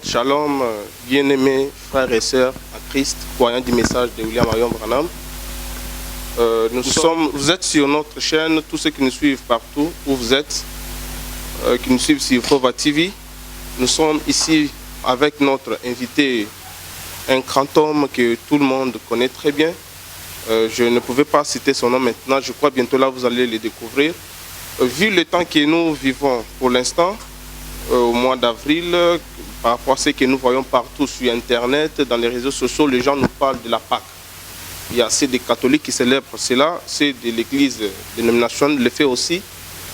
Shalom, bien-aimés frères et sœurs à Christ, croyants du message de William Marion Branham. Vous êtes sur notre chaîne, tous ceux qui nous suivent partout où vous êtes, qui nous suivent sur Fova TV. Nous sommes ici avec notre invité, un grand homme que tout le monde connaît très bien. Je ne pouvais pas citer son nom maintenant, je crois bientôt là vous allez le découvrir. Vu le temps que nous vivons pour l'instant, au mois d'avril, par rapport à ce que nous voyons partout sur Internet, dans les réseaux sociaux, les gens nous parlent de la Pâque. Il y a assez de catholiques qui célèbrent cela, c'est de l'église dénominationnelle le fait aussi.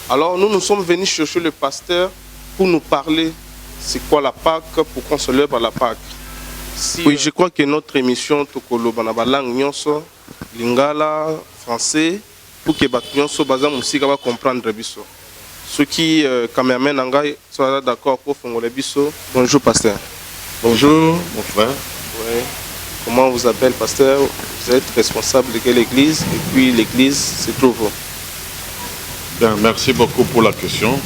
Alors nous sommes venus chercher le pasteur pour nous parler c'est quoi la Pâque, pourquoi on célèbre la Pâque. Oui, je crois que notre émission, Tokolo Banabalang Nyonso, Lingala, français, pour que Nyonso Bazam aussi va comprendre Bisso. Ceux qui cameraman Angai sont d'accord pour faire le Bisso. Bonjour pasteur. Bonjour mon frère. Ouais. Comment on vous appelle pasteur? Vous êtes responsable de quelle église et puis l'église se trouve où? Bien, merci beaucoup pour la question.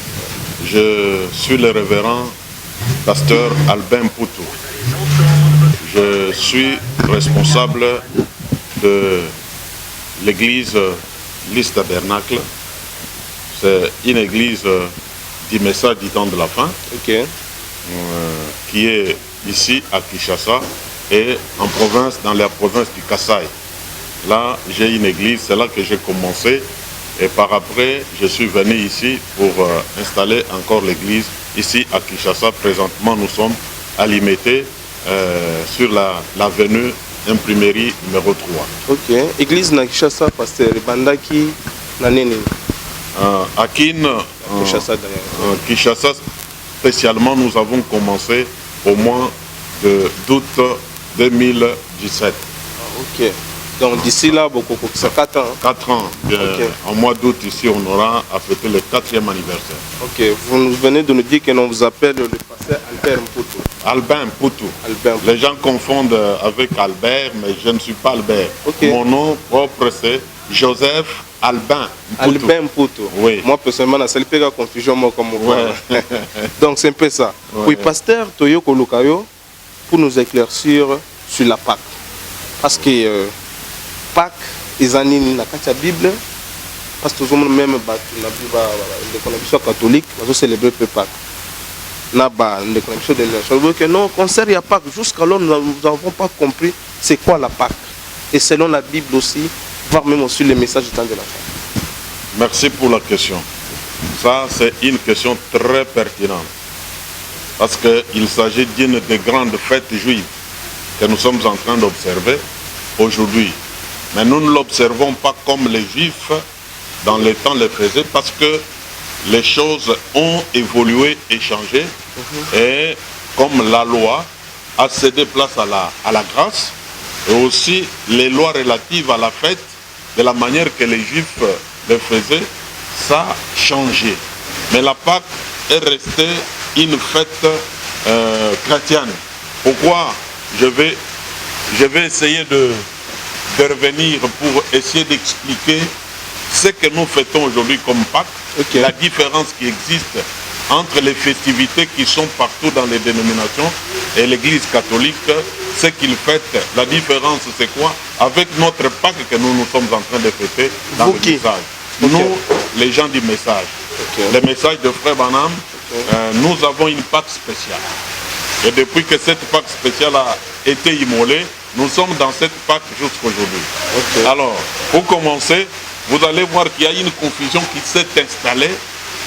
Je suis le révérend pasteur Albin Poutou. Je suis responsable de l'église Lys Tabernacle. C'est une église du message du temps de la fin, qui est ici à Kinshasa et en province, dans la province du Kasaï. Là, j'ai une église, c'est là que j'ai commencé. Et par après, je suis venu ici pour installer encore l'église ici à Kinshasa. Présentement, nous sommes à Limité sur l'avenue Imprimerie numéro 3. Ok. Église na Kinshasa, pasteur Bandaki, Nanene. À Kinshasa, spécialement, nous avons commencé au mois d'août 2017. Ok. Donc d'ici là, ça 4 ans. 4 ans. Okay. En mois d'août, ici, on aura à fêter le 4e anniversaire. Ok. Vous venez de nous dire que l'on vous appelle le pasteur Albert Poutou. Albin Poutou. Les gens confondent avec Albert, mais je ne suis pas Albert. Okay. Mon nom propre, c'est Joseph Albin Poutou. Albin Poutou. Oui. Moi, personnellement, c'est la confusion, moi, comme moi. Donc, c'est un peu ça. Ouais. Oui, pasteur Toyoko Lukayo, pour nous éclaircir sur la Pâque. Parce que Pâques, ils ont dit dans la Bible, parce que nous même les catholiques, nous célébrons Pâques. Nous avons que non, concert il y a Pâques. Jusqu'alors, nous n'avons pas compris c'est quoi la Pâque. Et selon la Bible aussi, voire même aussi le message du temps de la fin. Merci pour la question. Ça, c'est une question très pertinente. Parce qu'il s'agit d'une des grandes fêtes juives que nous sommes en train d'observer aujourd'hui. Mais nous ne l'observons pas comme les Juifs dans le temps les faisaient, parce que les choses ont évolué et changé. Et comme la loi a cédé place à la grâce, et aussi les lois relatives à la fête, de la manière que les Juifs le faisaient, ça a changé. Mais la Pâque est restée une fête chrétienne. Pourquoi je vais essayer de revenir pour essayer d'expliquer ce que nous fêtons aujourd'hui comme Pâques, la différence qui existe entre les festivités qui sont partout dans les dénominations et l'Église catholique, ce qu'ils fêtent, la différence c'est quoi avec notre Pâques que nous sommes en train de fêter dans le message. Nous, les gens du message, le message de Frère Branham, nous avons une Pâque spéciale. Et depuis que cette Pâque spéciale a été immolée, nous sommes dans cette Pâque jusqu'aujourd'hui. Alors, pour commencer, vous allez voir qu'il y a une confusion qui s'est installée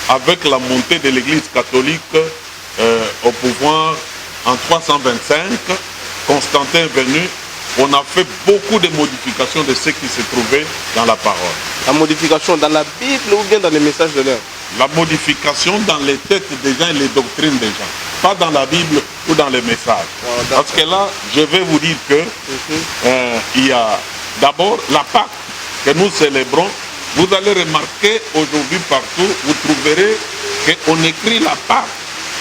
avec la montée de l'Église catholique au pouvoir en 325. Constantin est venu, on a fait beaucoup de modifications de ce qui se trouvait dans la parole. La modification dans la Bible ou bien dans les messages de l'heure? La modification dans les têtes des gens et les doctrines des gens. Pas dans la Bible ou dans les messages. Parce que là, je vais vous dire que il y a d'abord la Pâque que nous célébrons. Vous allez remarquer aujourd'hui partout, vous trouverez qu'on écrit la Pâque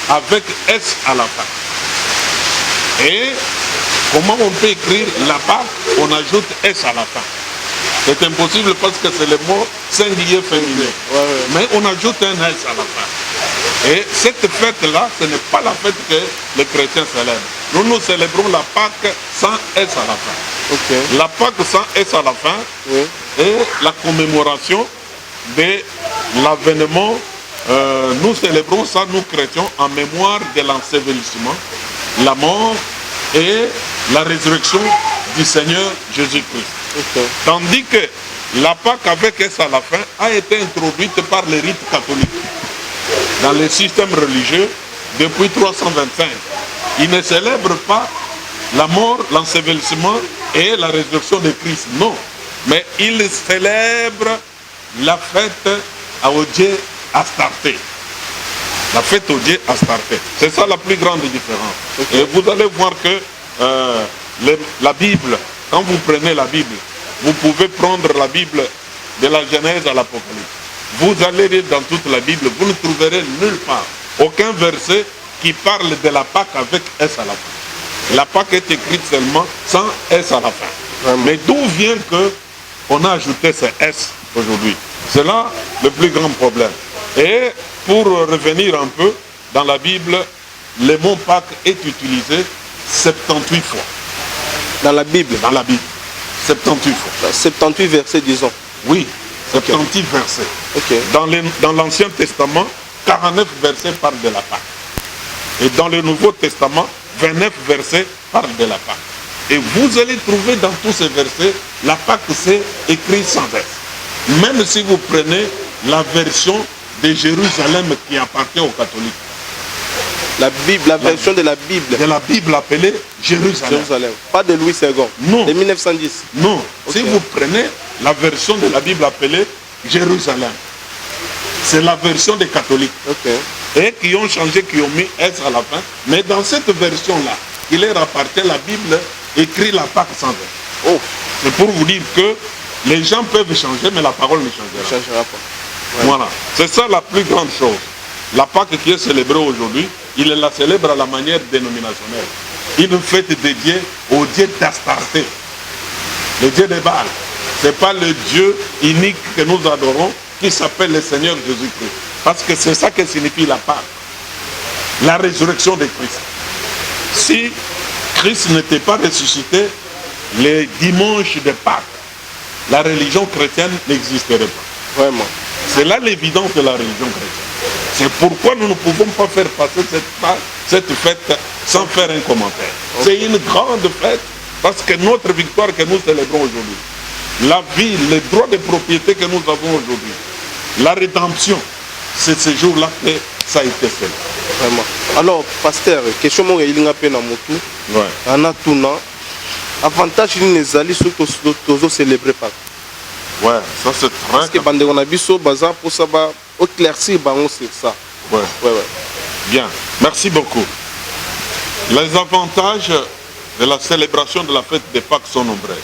avec S à la fin. Et comment on peut écrire la Pâque, on ajoute S à la fin. C'est impossible parce que c'est le mot singulier féminin. Mais on ajoute un S à la fin. Et cette fête-là, ce n'est pas la fête que les chrétiens célèbrent. Nous célébrons la Pâque sans S à la fin. Ok. La Pâque sans S à la fin est la commémoration de l'avènement. Nous célébrons ça, nous chrétiens, en mémoire de l'ensevelissement, la mort et la résurrection du Seigneur Jésus-Christ. Ok. Tandis que la Pâque avec S à la fin a été introduite par les rites catholiques dans le système religieux depuis 325. Ils ne célèbrent pas la mort, l'ensevelissement et la résurrection de Christ, non. Mais ils célèbrent la fête au dieu Astarté. La fête au dieu Astarté. C'est ça la plus grande différence. Okay. Et vous allez voir que la Bible, quand vous prenez la Bible, vous pouvez prendre la Bible de la Genèse à l'Apocalypse. Vous allez lire dans toute la Bible, vous ne trouverez nulle part aucun verset qui parle de la Pâque avec S à la fin. La Pâque est écrite seulement sans S à la fin. Vraiment. Mais d'où vient qu'on a ajouté ce S aujourd'hui? C'est là le plus grand problème. Et pour revenir un peu, dans la Bible, le mot Pâque est utilisé 78 fois. Dans la Bible? Dans la Bible. 78 fois. 78 versets, disons. Oui, 78 versets. Okay. Dans l'Ancien Testament, 49 versets parlent de la Pâque. Et dans le Nouveau Testament, 29 versets parlent de la Pâque. Et vous allez trouver dans tous ces versets, la Pâque c'est écrit sans S. Même si vous prenez la version de Jérusalem qui appartient aux catholiques. La Bible, la version de la Bible. De la Bible appelée Jérusalem. Jérusalem. Pas de Louis II. Non. De 1910. Non. Okay. Si vous prenez la version de la Bible appelée Jérusalem, c'est la version des catholiques. Okay. Et qui ont changé, qui ont mis S à la fin. Mais dans cette version-là, qui leur appartient, la Bible écrit la Pâque sans S. Oh. C'est pour vous dire que les gens peuvent changer, mais la parole ne changera pas. Ouais. Voilà. C'est ça la plus grande chose. La Pâque qui est célébrée aujourd'hui, il la célèbre à la manière dénominationnelle. Une fête dédiée au dieu d'Astarté, le dieu de Baal. Ce n'est pas le Dieu unique que nous adorons, qui s'appelle le Seigneur Jésus-Christ. Parce que c'est ça que signifie la Pâque. La résurrection de Christ. Si Christ n'était pas ressuscité, les dimanches de Pâques, la religion chrétienne n'existerait pas. Vraiment. C'est là l'évidence de la religion chrétienne. C'est pourquoi nous ne pouvons pas faire passer cette fête sans faire un commentaire. Okay. C'est une grande fête parce que notre victoire que nous célébrons aujourd'hui, la vie, les droits de propriété que nous avons aujourd'hui, la rédemption, c'est ce jour-là que ça a été fait. Vraiment. Alors, pasteur, question moi il y a peine à motu. Ouais. On a tout non. Avantage les alliés surtout tous célébrer Pâques. Ouais, ça c'est très. Parce que bande on a biso bazar pour ça va éclaircir bango sur ça. Ouais. Ouais, ouais. Bien. Merci beaucoup. Les avantages de la célébration de la fête des Pâques sont nombreux.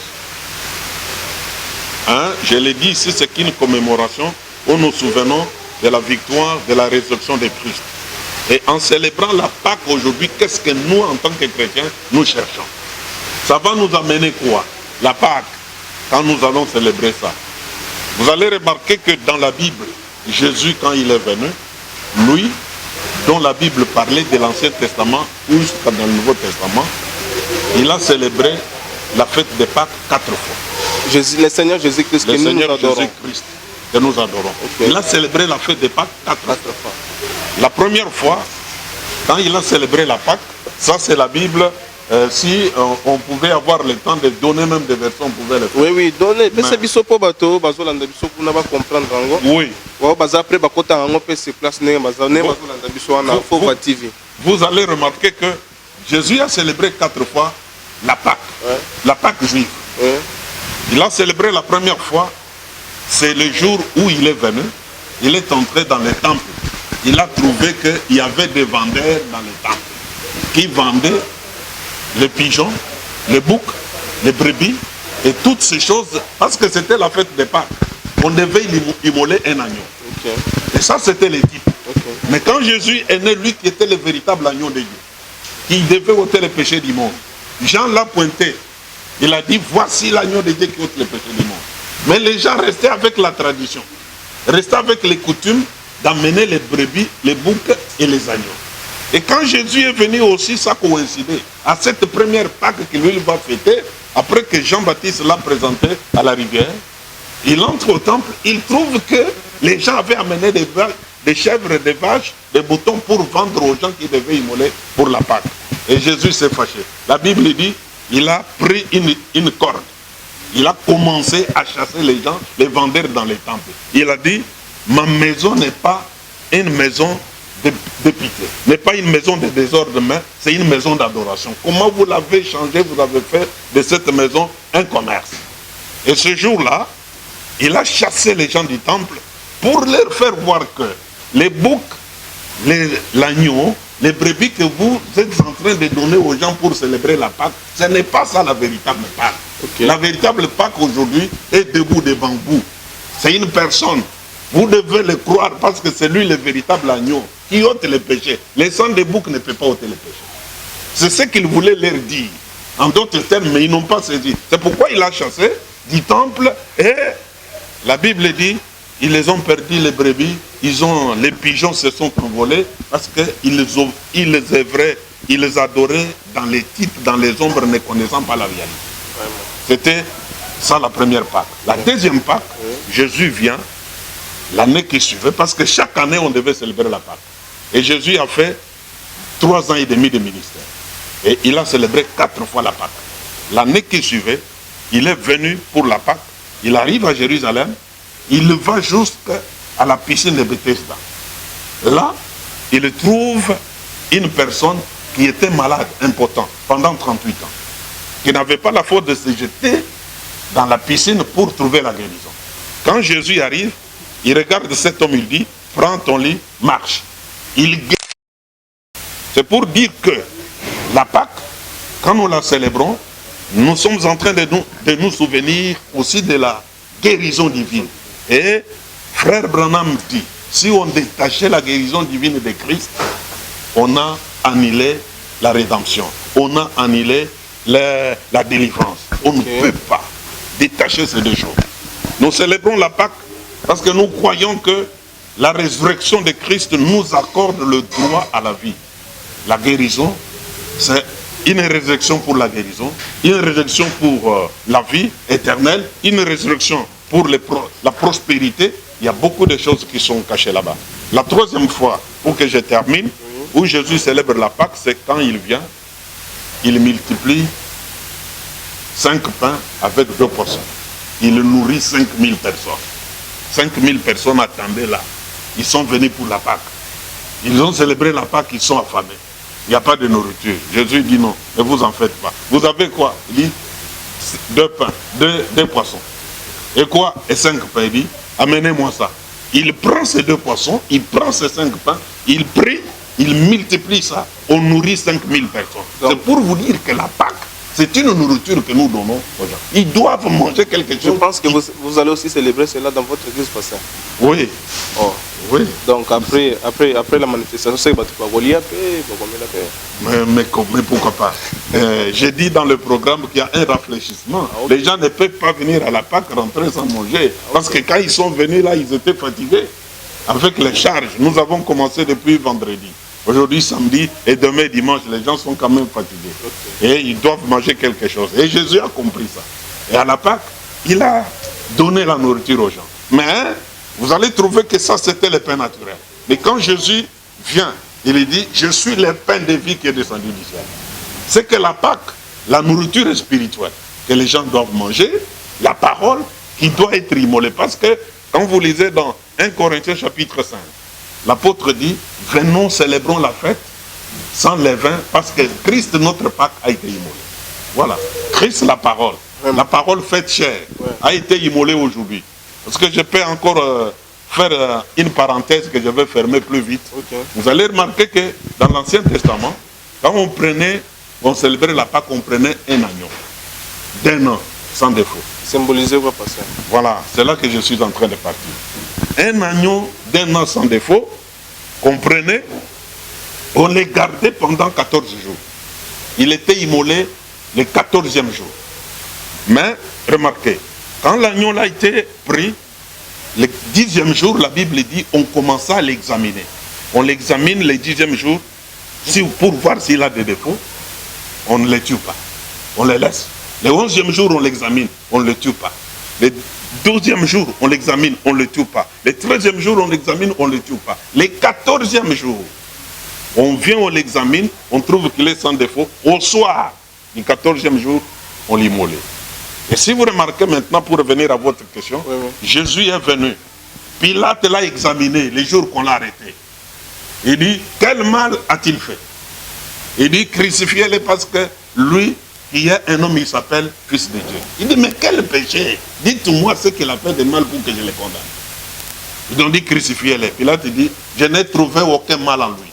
Je l'ai dit ici, c'est une commémoration où nous souvenons de la victoire, de la résurrection de Christ. Et en célébrant la Pâque aujourd'hui, qu'est-ce que nous, en tant que chrétiens, nous cherchons? Ça va nous amener quoi? La Pâque, quand nous allons célébrer ça. Vous allez remarquer que dans la Bible, Jésus, quand il est venu, lui, dont la Bible parlait de l'Ancien Testament ou jusqu'à dans le Nouveau Testament, il a célébré la fête des Pâques 4 fois. Jésus, le Seigneur Jésus-Christ que nous adorons. Jésus-Christ que nous adorons. Okay. Il a célébré la fête des Pâques 4 fois. La première fois, quand il a célébré la Pâque, ça c'est la Bible. Si on pouvait avoir le temps de donner même des versions, on pouvait le faire. Oui, oui, donner. Mais c'est biso po bato, bazo landa biso pour ne pas comprendre rango. Oui. Ouais, baza après bakota rango pe se place ne bazo ne bazo landa biso ana Fova TV. Vous allez remarquer que Jésus a célébré 4 fois la Pâque. Ouais. La Pâque juive. Ouais. Il a célébré la première fois, c'est le jour où il est venu. Il est entré dans le temple. Il a trouvé qu'il y avait des vendeurs dans le temple qui vendaient les pigeons, les boucs, les brebis et toutes ces choses, parce que c'était la fête des Pâques. On devait immoler un agneau. Okay. Et ça, c'était les types. Okay. Mais quand Jésus est né, lui qui était le véritable agneau de Dieu, qui devait ôter les péchés du monde, Jean l'a pointé. Il a dit, voici l'agneau de Dieu qui ôte les péchés du monde. Mais les gens restaient avec la tradition, restaient avec les coutumes d'amener les brebis, les boucs et les agneaux. Et quand Jésus est venu aussi, ça coïncidait. À cette première Pâque qu'il va fêter, après que Jean-Baptiste l'a présenté à la rivière, il entre au temple, il trouve que les gens avaient amené des chèvres, des vaches, des moutons pour vendre aux gens qui devaient immoler pour la Pâque. Et Jésus s'est fâché. La Bible dit, il a pris une corde. Il a commencé à chasser les gens, les vendeurs dans les temples. Il a dit, ma maison n'est pas une maison de pitié, n'est pas une maison de désordre, mais c'est une maison d'adoration. Comment vous l'avez changé, vous avez fait de cette maison un commerce. Et ce jour-là, il a chassé les gens du temple pour leur faire voir que les boucs, l'agneau, les brebis que vous êtes en train de donner aux gens pour célébrer la Pâque, ce n'est pas ça la véritable Pâque. Okay. La véritable Pâque aujourd'hui est debout devant vous. C'est une personne. Vous devez le croire parce que c'est lui le véritable agneau qui ôte les péchés. Les sangs des boucs ne peuvent pas ôter les péchés. C'est ce qu'il voulait leur dire. En d'autres termes, mais ils n'ont pas saisi. C'est pourquoi il a chassé du temple et la Bible dit, ils les ont perdus les brebis, les pigeons se sont envolés parce qu'ils les œuvraient, ils les adoraient dans les titres, dans les ombres, ne connaissant pas la réalité. C'était ça la première Pâque. La deuxième Pâque, Jésus vient l'année qui suivait, parce que chaque année on devait célébrer la Pâque. Et Jésus a fait 3 ans et demi de ministère. Et il a célébré 4 fois la Pâque. L'année qui suivait, il est venu pour la Pâque. Il arrive à Jérusalem, il va jusqu'à la piscine de Bethesda. Là, il trouve une personne qui était malade, impotent, pendant 38 ans, qui n'avait pas la force de se jeter dans la piscine pour trouver la guérison. Quand Jésus arrive, il regarde cet homme, il dit, prends ton lit, marche. Il guérit. C'est pour dire que la Pâque, quand nous la célébrons, nous sommes en train de nous souvenir aussi de la guérison divine. Et frère Branham dit, si on détachait la guérison divine de Christ, on a annulé la rédemption, on a annulé la délivrance. On ne peut pas détacher ces deux choses. Nous célébrons la Pâque parce que nous croyons que la résurrection de Christ nous accorde le droit à la vie. La guérison, c'est une résurrection pour la guérison, une résurrection pour la vie éternelle, une résurrection pour la prospérité. Il y a beaucoup de choses qui sont cachées là-bas. La troisième fois, pour que je termine, où Jésus célèbre la Pâque, c'est quand il vient, il multiplie 5 pains avec 2 poissons. Il nourrit 5000 personnes. 5000 personnes attendaient là. Ils sont venus pour la Pâque. Ils ont célébré la Pâque, ils sont affamés. Il n'y a pas de nourriture. Jésus dit non, ne vous en faites pas. Vous avez quoi? Il dit 2 pains, 2 poissons. Et quoi? Et 5 pains. Il dit, amenez-moi ça. Il prend ces 2 poissons, il prend ces 5 pains, il prie, il multiplie ça. On nourrit 5000 personnes. C'est pour vous dire que la Pâque, c'est une nourriture que nous donnons aux gens. Ils doivent manger quelque chose. Je pense que vous allez aussi célébrer cela dans votre église pasteur. Oui. Oh. Oui. Donc après la manifestation, c'est que tu vas voler mais pourquoi pas? J'ai dit dans le programme qu'il y a un rafraîchissement. Ah, okay. Les gens ne peuvent pas venir à la Pâque rentrer sans manger. Ah, parce que quand ils sont venus là, ils étaient fatigués. Avec les charges, nous avons commencé depuis vendredi. Aujourd'hui, samedi et demain, dimanche, les gens sont quand même fatigués. Okay. Et ils doivent manger quelque chose. Et Jésus a compris ça. Et à la Pâque, il a donné la nourriture aux gens. Mais vous allez trouver que ça, c'était le pain naturel. Mais quand Jésus vient, il dit, je suis le pain de vie qui est descendu du ciel. C'est que la Pâque, la nourriture est spirituelle, que les gens doivent manger, la parole qui doit être immolée. Parce que, quand vous lisez dans 1 Corinthiens chapitre 5, l'apôtre dit, venons, célébrons la fête sans levain, parce que Christ, notre Pâque, a été immolé. Voilà. Christ, la parole faite chair, a été immolée aujourd'hui. Parce que je peux encore faire une parenthèse que je vais fermer plus vite. Okay. Vous allez remarquer que dans l'Ancien Testament, quand on célébrait la Pâque, on prenait un agneau d'1 an, sans défaut. Symboliser quoi, pasteur? Voilà, c'est là que je suis en train de partir. Un agneau d'1 an sans défaut, qu'on prenait, on les gardait pendant 14 jours. Il était immolé le 14e jour. Mais, remarquez, quand l'agneau a été pris, Le 10e jour, la Bible dit, on commença à l'examiner. On l'examine le 10e jour, pour voir s'il a des défauts, on ne les tue pas. On les laisse. Le 11e jour, on l'examine, on ne le tue pas. Le 12e jour, on l'examine, on ne le tue pas. Le 13e jour, on l'examine, on ne le tue pas. Le 14e jour, on vient, on l'examine, on trouve qu'il est sans défaut. Au soir du 14e jour, on l'immole. Et si vous remarquez maintenant, pour revenir à votre question, Jésus est venu. Pilate l'a examiné les jours qu'on l'a arrêté. Il dit, quel mal a-t-il fait? Il dit, crucifiez-le parce que lui, il y a un homme, il s'appelle Fils de Dieu. Il dit, mais quel péché? Dites-moi ce qu'il a fait de mal pour que je le condamne. Ils ont dit, crucifiez-le. Pilate dit, je n'ai trouvé aucun mal en lui.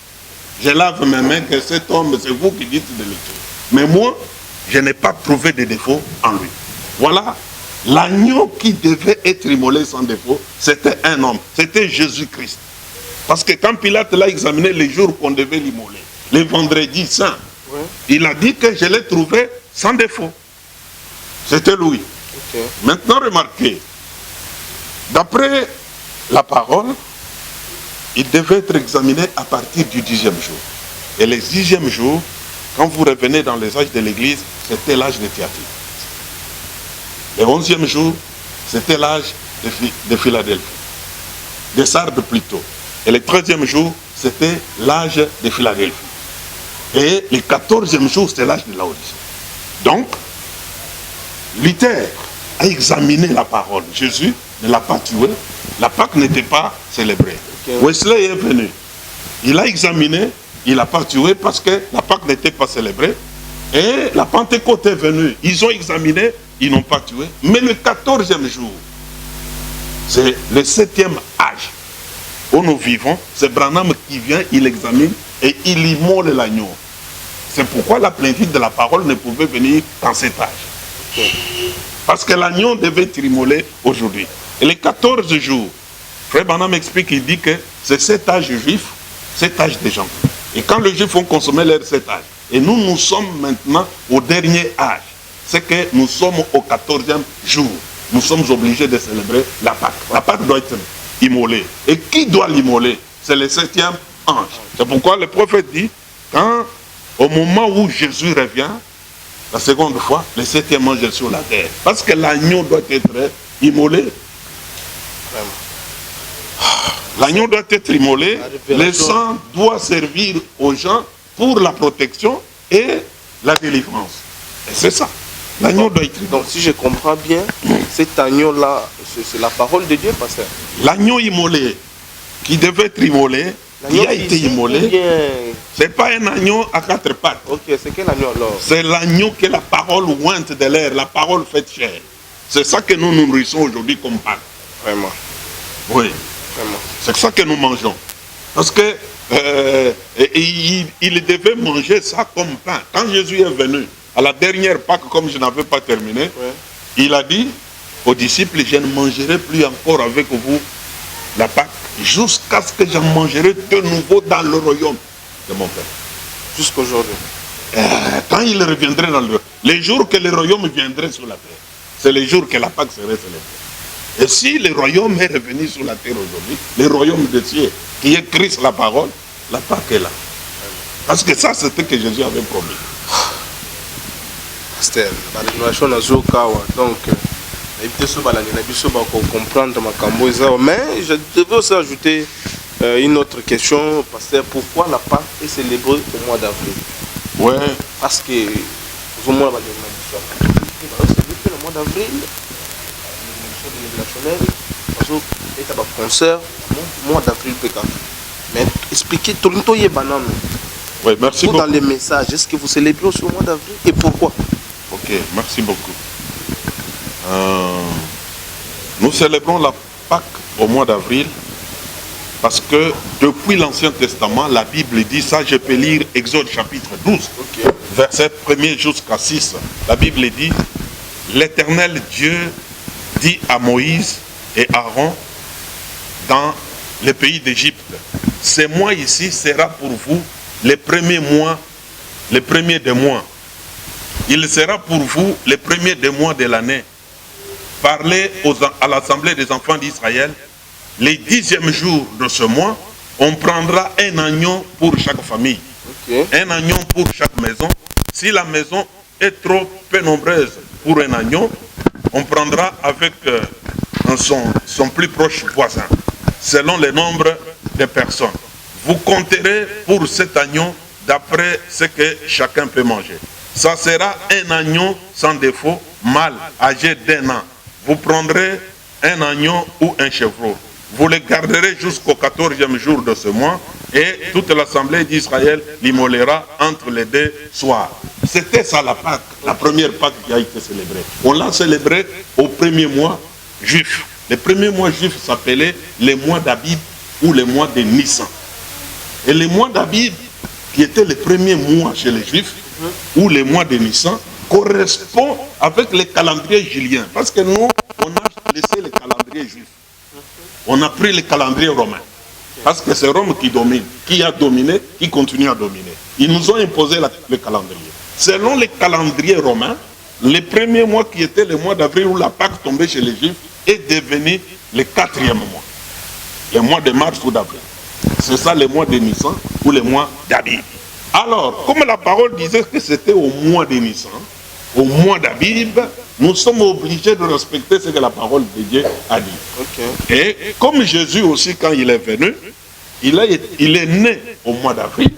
Je lave mes mains que cet homme, c'est vous qui dites de le tuer. Mais moi, je n'ai pas trouvé de défaut en lui. Voilà, l'agneau qui devait être immolé sans défaut, c'était un homme, c'était Jésus-Christ. Parce que quand Pilate l'a examiné les jours qu'on devait l'immoler, les vendredis saints, il a dit que je l'ai trouvé sans défaut. C'était lui. Maintenant, remarquez, d'après la parole, il devait être examiné à partir du 10e jour. Et le 10e jour, quand vous revenez dans les âges de l'Église, c'était l'âge de Thyatire. Le 11e jour, c'était l'âge de Philadelphie, de Sardes plutôt. Et le 13e jour, c'était l'âge de Philadelphie. Et le 14e jour, c'était l'âge de Laodicée. Donc, Luther a examiné la parole. Jésus ne l'a pas tué. La Pâque n'était pas célébrée. Wesley est venu. Il a examiné, il n'a pas tué parce que la Pâque n'était pas célébrée. Et la Pentecôte est venue. Ils ont examiné, ils n'ont pas tué. Mais le 14e jour, c'est le 7e âge où nous vivons. C'est Branham qui vient, il examine et il immole l'agneau. C'est pourquoi la plénitude de la parole ne pouvait venir dans cet âge. Parce que l'agneau devait être immolé aujourd'hui. Et les 14 jours, Frère Branham explique, il dit que c'est cet âge juif, cet âge des gens. Et quand les juifs ont consommé leur cet âge, et nous, nous sommes maintenant au dernier âge. C'est que nous sommes au 14e jour. Nous sommes obligés de célébrer la Pâque. La Pâque doit être immolée. Et qui doit l'immoler? C'est le 7e ange. C'est pourquoi le prophète dit, quand, au moment où Jésus revient, la seconde fois, le 7e ange est sur la terre. Parce que l'agneau doit être immolé. L'agneau doit être immolé. Le sang doit servir aux gens pour la protection et la délivrance. Et c'est ça. L'agneau doit être immolé. Donc si je comprends bien, cet agneau-là, c'est la parole de Dieu, pasteur. L'agneau immolé, qui devait être immolé, qui a été immolé, ce n'est pas un agneau à 4 pattes. Ok, c'est quel agneau alors? C'est l'agneau que la parole ointe de l'air, la parole faite chair. C'est ça que nous nourrissons aujourd'hui comme pain. Vraiment. Oui. Vraiment. C'est ça que nous mangeons. Parce que il devait manger ça comme pain. Quand Jésus est venu, à la dernière Pâque, comme je n'avais pas terminé, il a dit aux disciples, je ne mangerai plus encore avec vous la Pâque, jusqu'à ce que j'en mangerai de nouveau dans le royaume de mon Père. Jusqu'aujourd'hui. Quand il reviendrait dans les jours que le royaume viendrait sur la terre, c'est les jours que la Pâque serait célébrée. Et si le royaume est revenu sur la terre aujourd'hui, le royaume de Dieu, qui est Christ la parole, la Pâque est là. Parce que ça, c'était que Jésus avait promis. Pasteur, la rénovation n'a pas donc, comprendre ma camboisa. Mais je devais aussi ajouter une autre question, pasteur. Pourquoi la Pâque est célébrée au mois d'avril? Ouais. Parce que, au mois d'avril, le mois d'avril, concert, mois d'avril, mais expliquez tout le temps. Oui, merci beaucoup. Dans les messages, est-ce que vous célébrez aussi au mois d'avril et pourquoi? Ok, merci beaucoup. Nous célébrons la Pâque au mois d'avril parce que depuis l'Ancien Testament, la Bible dit ça, je peux lire Exode chapitre 12, verset 1er jusqu'à 6. La Bible dit, l'Éternel Dieu dit à Moïse et Aaron dans le pays d'Égypte, ce mois ici sera pour vous le premier mois, le premier des mois. Il sera pour vous le premier des mois de l'année. Parlez à l'assemblée des enfants d'Israël les 10e jours de ce mois, on prendra un agneau pour chaque famille. Ok. Un agneau pour chaque maison. Si la maison est trop peu nombreuse pour un agneau, on prendra avec son plus proche voisin, selon le nombre de personnes. Vous compterez pour cet agneau d'après ce que chacun peut manger. Ça sera un agneau sans défaut, mâle, âgé d'1 an. Vous prendrez un agneau ou un chevreau. Vous le garderez jusqu'au 14e jour de ce mois et toute l'assemblée d'Israël l'immolera entre les 2 soirs. C'était ça la Pâque, la première Pâque qui a été célébrée. On l'a célébrée au premier mois juif. Le premier mois juif s'appelait les mois d'Abib ou les mois de Nissan. Et les mois d'Abib, qui était le premier mois chez les Juifs, ou les mois de Nissan, correspond avec le calendrier julien. Parce que nous, on a laissé le calendrier juif. On a pris le calendrier romain. Parce que c'est Rome qui domine, qui a dominé, qui continue à dominer. Ils nous ont imposé le calendrier. Selon le calendrier romain, le premier mois qui était le mois d'avril où la Pâque tombait chez les Juifs est devenu le 4e mois. Le mois de mars ou d'avril. C'est ça le mois de Nissan ou le mois d'Abib. Alors, comme la parole disait que c'était au mois de Nissan, au mois d'Abib, nous sommes obligés de respecter ce que la parole de Dieu a dit. Okay. Et comme Jésus aussi, quand il est venu, il est né au mois d'avril,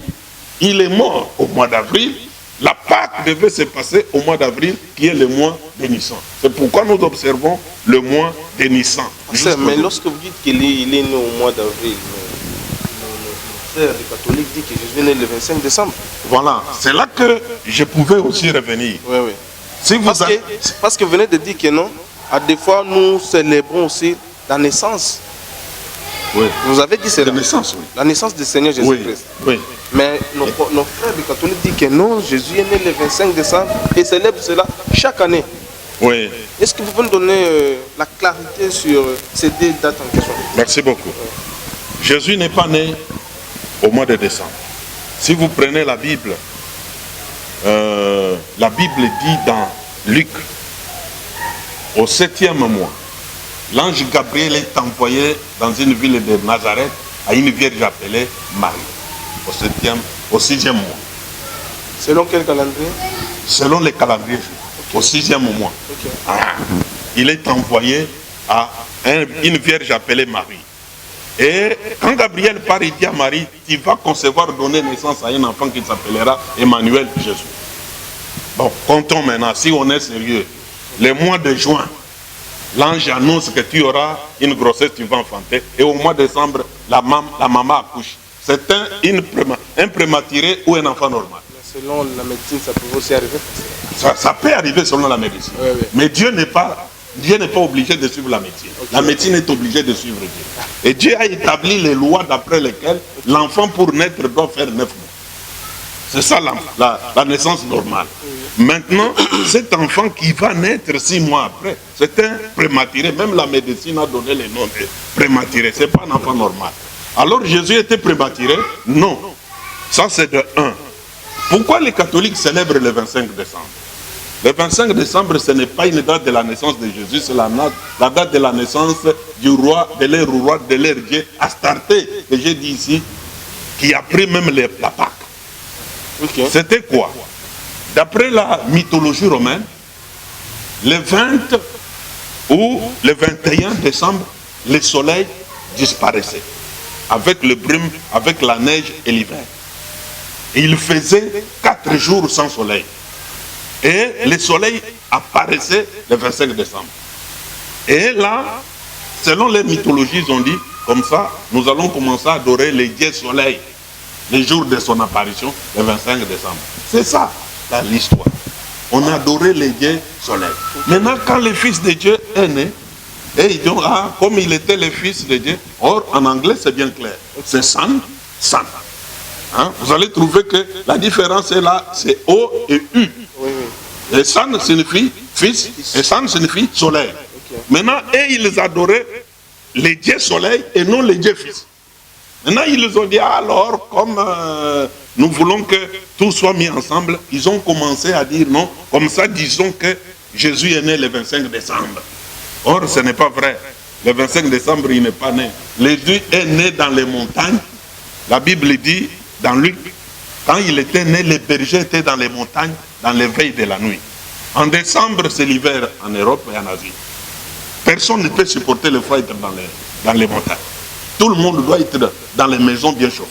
il est mort au mois d'avril, la Pâque devait se passer au mois d'avril, qui est le mois de Nissan. C'est pourquoi nous observons le mois de Nissan. Mais lorsque vous dites qu'il est né au mois d'avril, le catholique dit que Jésus est né le 25 décembre. Voilà, c'est là que je pouvais aussi revenir. Oui, oui. Si vous parce que vous venez de dire que non, à des fois nous célébrons aussi la naissance. Oui. Vous avez dit c'est la naissance, oui. La naissance du Seigneur Jésus-Christ. Oui. Mais nos frères des catholiques disent que non, Jésus est né le 25 décembre et célèbre cela chaque année. Oui. Est-ce que vous pouvez nous donner la clarité sur ces 2 dates en question? Merci beaucoup. Jésus n'est pas né au mois de décembre. Si vous prenez la Bible dit dans Luc, au 7e mois, l'ange Gabriel est envoyé dans une ville de Nazareth à une vierge appelée Marie, au 6e mois. Selon quel calendrier? Selon les calendriers juifs, au 6e mois. Okay. Il est envoyé à une vierge appelée Marie. Et quand Gabriel part, il dit à Marie, tu vas concevoir, donner naissance à un enfant qui s'appellera Emmanuel Jésus. Bon, comptons maintenant, si on est sérieux. Le mois de juin, l'ange annonce que tu auras une grossesse, tu vas enfanter. Et au mois de décembre, la maman accouche. C'est un prématuré ou un enfant normal. Mais selon la médecine, ça peut aussi arriver. Ça peut arriver selon la médecine. Oui, oui. Mais Dieu n'est pas obligé de suivre la médecine. Okay. La médecine est obligée de suivre Dieu. Et Dieu a établi les lois d'après lesquelles l'enfant pour naître doit faire 9 mois. C'est ça la naissance normale. Oui. Maintenant, cet enfant qui va naître 6 mois après, c'est un prématuré. Même la médecine a donné le nom de prématuré. Ce n'est pas un enfant normal. Alors Jésus était prématuré? Non. Ça c'est de 1. Pourquoi les catholiques célèbrent le 25 décembre? Le 25 décembre, ce n'est pas une date de la naissance de Jésus, c'est la date de la naissance du roi, de leur Dieu, Astarté, que j'ai dit ici, qui a pris même la Pâque. Okay. C'était quoi? D'après la mythologie romaine, le 20 ou le 21 décembre, le soleil disparaissait, avec le brume, avec la neige et l'hiver. Et il faisait 4 jours sans soleil. Et le soleil apparaissait le 25 décembre. Et là, selon les mythologies, ils ont dit, comme ça, nous allons commencer à adorer le Dieu soleil, le jour de son apparition, le 25 décembre. C'est ça, l'histoire. On adorait le Dieu soleil. Maintenant, quand le Fils de Dieu est né, et ils disent, comme il était le Fils de Dieu, or, en anglais, c'est bien clair. C'est Son. Hein? Vous allez trouver que la différence est là, c'est O et U. Oui, oui. Et Son signifie fils, et Son signifie soleil. Okay. Maintenant, ils adoraient les dieux soleil et non les dieux fils. Maintenant, ils ont dit, alors, comme nous voulons que tout soit mis ensemble, ils ont commencé à dire non, comme ça, disons que Jésus est né le 25 décembre. Or, ce n'est pas vrai. Le 25 décembre, il n'est pas né. Jésus est né dans les montagnes. La Bible dit, dans Luc, quand il était né, les bergers étaient dans les montagnes, dans les veilles de la nuit. En décembre, c'est l'hiver en Europe et en Asie. Personne ne peut supporter le froid dans les montagnes. Tout le monde doit être dans les maisons bien chauffées.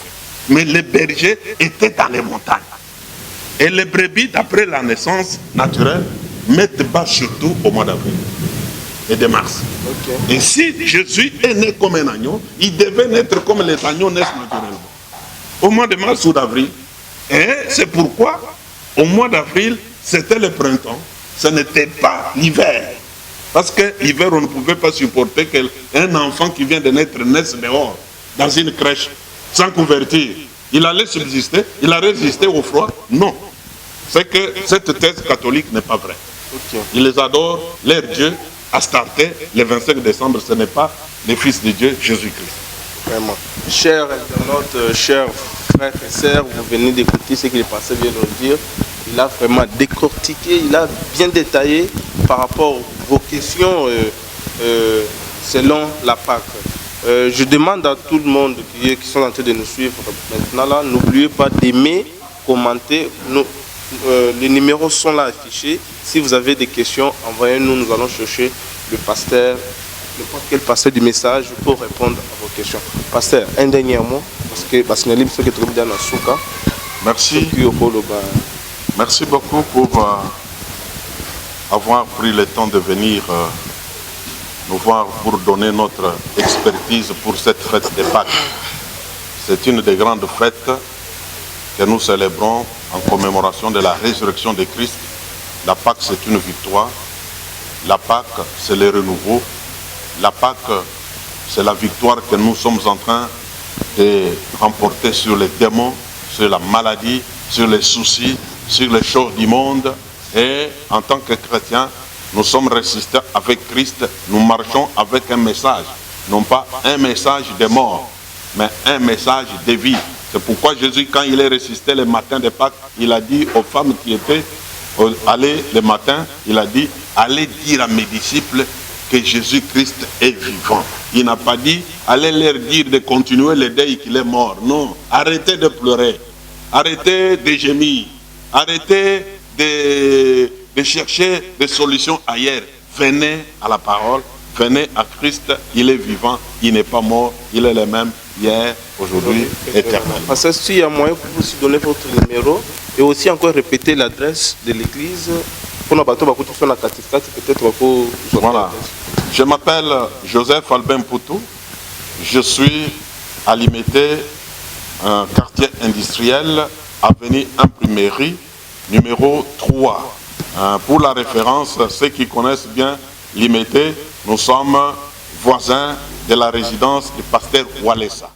Mais les bergers étaient dans les montagnes. Et les brebis, d'après la naissance naturelle, mettent bas surtout au mois d'avril et de mars. Okay. Et si Jésus est né comme un agneau, il devait naître comme les agneaux naissent naturellement. Au mois de mars ou d'avril. Et c'est pourquoi, au mois d'avril, c'était le printemps. Ce n'était pas l'hiver. Parce que l'hiver, on ne pouvait pas supporter qu'un enfant qui vient de naître naisse dehors, dans une crèche, sans couverture. Il allait subsister, il a résisté au froid. Non. C'est que cette thèse catholique n'est pas vraie. Okay. Ils les adorent, leur Dieu, Astarté, le 25 décembre, ce n'est pas le Fils de Dieu, Jésus-Christ. Vraiment. Chers internautes, chers frères et sœurs, vous venez d'écouter ce que le pasteur vient de nous dire. Il a vraiment décortiqué, il a bien détaillé par rapport à vos questions selon la Pâque. Je demande à tout le monde qui sont en train de nous suivre maintenant là, n'oubliez pas d'aimer, commenter. Les numéros sont là affichés. Si vous avez des questions, envoyez-nous, nous allons chercher le pasteur, n'importe quel pasteur du message pour répondre à vos questions. Pasteur, un dernier mot, parce que merci. Merci beaucoup pour avoir pris le temps de venir nous voir pour donner notre expertise pour cette fête de Pâques. C'est une des grandes fêtes que nous célébrons en commémoration de la résurrection de Christ. La Pâque, c'est une victoire. La Pâque, c'est le renouveau. La Pâque, c'est la victoire que nous sommes en train de remporter sur les démons, sur la maladie, sur les soucis, sur les choses du monde. Et en tant que chrétiens, nous sommes résistants avec Christ. Nous marchons avec un message. Non pas un message de mort, mais un message de vie. C'est pourquoi Jésus, quand il est ressuscité le matin de Pâques, il a dit aux femmes qui étaient allées le matin, il a dit, allez dire à mes disciples que Jésus-Christ est vivant. Il n'a pas dit, allez leur dire de continuer le deuil qu'il est mort. Non, arrêtez de pleurer, arrêtez de gémir, arrêtez de chercher des solutions ailleurs. Venez à la parole, venez à Christ, il est vivant, il n'est pas mort, il est le même hier, aujourd'hui, éternellement. Parce que s'il y a moyen pour vous donner votre numéro et aussi encore répéter l'adresse de l'église pour nous battre sur la peut-être. Voilà. Je m'appelle Joseph Albin Poutou. Je suis à Limité, un quartier industriel, avenue Imprimerie, numéro 3. Pour la référence, ceux qui connaissent bien Limité, nous sommes voisins de la résidence du pasteur Walesa.